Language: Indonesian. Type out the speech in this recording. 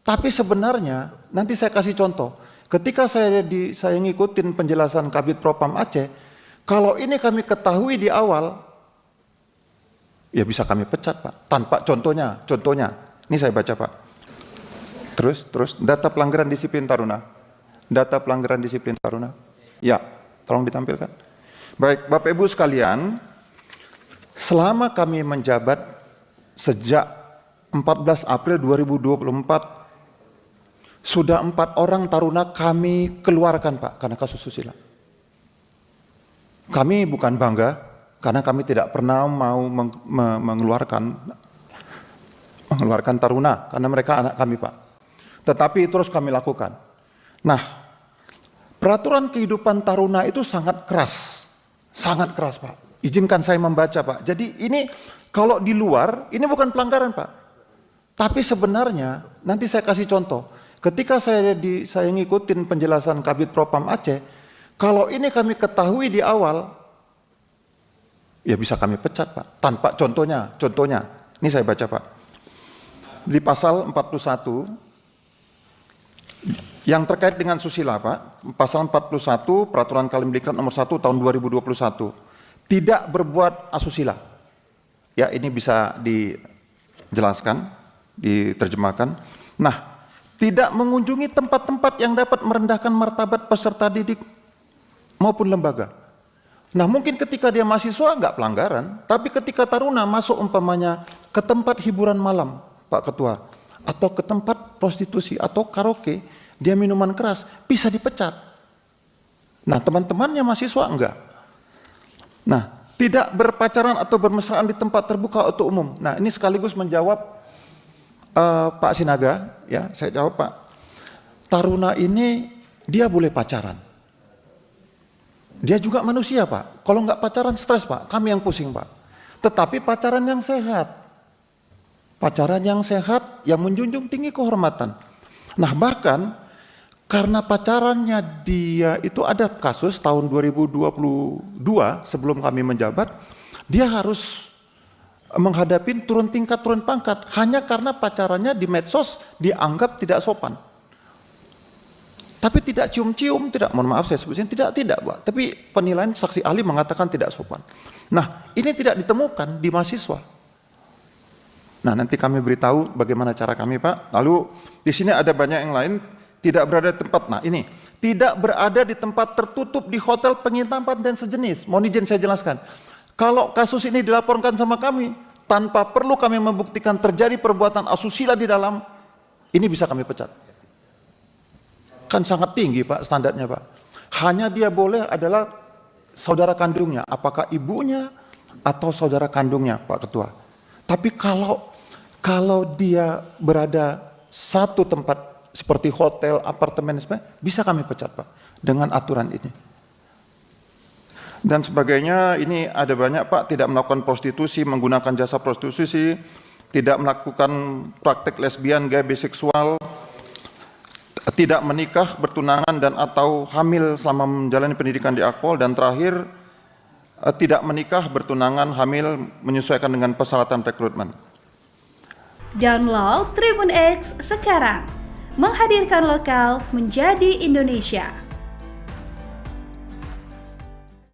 Tapi sebenarnya, nanti saya kasih contoh. Ketika saya ngikutin penjelasan Kabid Propam Aceh, kalau ini kami ketahui di awal, ya bisa kami pecat Pak. Tanpa contohnya, ini saya baca Pak. Terus, data pelanggaran disiplin taruna. Data pelanggaran disiplin taruna. Ya, tolong ditampilkan. Baik, Bapak Ibu sekalian, selama kami menjabat sejak 14 April 2024, sudah 4 orang taruna kami keluarkan Pak, karena kasus susila. Kami bukan bangga, karena kami tidak pernah mau mengeluarkan taruna, karena mereka anak kami Pak. Tetapi terus kami lakukan. Nah, peraturan kehidupan taruna itu sangat keras Pak. Izinkan saya membaca Pak. Jadi ini kalau di luar, ini bukan pelanggaran Pak. Tapi sebenarnya, nanti saya kasih contoh. Ketika saya ngikutin penjelasan Kabid Propam Aceh, kalau ini kami ketahui di awal, ya bisa kami pecat Pak. Tanpa contohnya, ini saya baca Pak. Di pasal 41, yang terkait dengan susila Pak, pasal 41 Peraturan Kemendikbud nomor 1 tahun 2021, tidak berbuat asusila. Ya, ini bisa dijelaskan, diterjemahkan. Nah, tidak mengunjungi tempat-tempat yang dapat merendahkan martabat peserta didik maupun lembaga. Nah, mungkin ketika dia mahasiswa nggak pelanggaran, tapi ketika taruna masuk umpamanya ke tempat hiburan malam, Pak Ketua, atau ke tempat prostitusi atau karaoke, dia minuman keras, bisa dipecat. Nah, teman-temannya mahasiswa enggak. Nah, tidak berpacaran atau bermesraan di tempat terbuka atau umum. Nah, ini sekaligus menjawab Pak Sinaga, ya, saya jawab Pak. Taruna ini dia boleh pacaran. Dia juga manusia Pak. Kalau nggak pacaran stres Pak, kami yang pusing Pak. Tetapi pacaran yang sehat. Pacaran yang sehat yang menjunjung tinggi kehormatan. Nah, bahkan karena pacarannya dia itu ada kasus tahun 2022 sebelum kami menjabat, dia harus menghadapi turun tingkat, turun pangkat hanya karena pacarannya di medsos dianggap tidak sopan. Tapi tidak cium-cium, tidak, mohon maaf saya sebutnya tidak Pak. Tapi penilaian saksi ahli mengatakan tidak sopan. Nah, ini tidak ditemukan di mahasiswa. Nah, nanti kami beritahu bagaimana cara kami Pak. Lalu di sini ada banyak yang lain, tidak berada di tempat. Nah, ini tidak berada di tempat tertutup di hotel penginapan dan sejenis. Mohon izin saya jelaskan. Kalau kasus ini dilaporkan sama kami, tanpa perlu kami membuktikan terjadi perbuatan asusila di dalam, ini bisa kami pecat. Kan sangat tinggi Pak standarnya Pak. Hanya dia boleh adalah saudara kandungnya, apakah ibunya atau saudara kandungnya Pak Ketua. Tapi kalau dia berada satu tempat seperti hotel, apartemen, bisa kami pecat Pak dengan aturan ini. Dan sebagainya, ini ada banyak Pak, tidak melakukan prostitusi, menggunakan jasa prostitusi, tidak melakukan praktek lesbian, gay, biseksual, tidak menikah, bertunangan dan atau hamil selama menjalani pendidikan di Akpol, dan terakhir tidak menikah, bertunangan, hamil menyesuaikan dengan persyaratan rekrutmen. Download Tribun X sekarang, menghadirkan lokal menjadi Indonesia.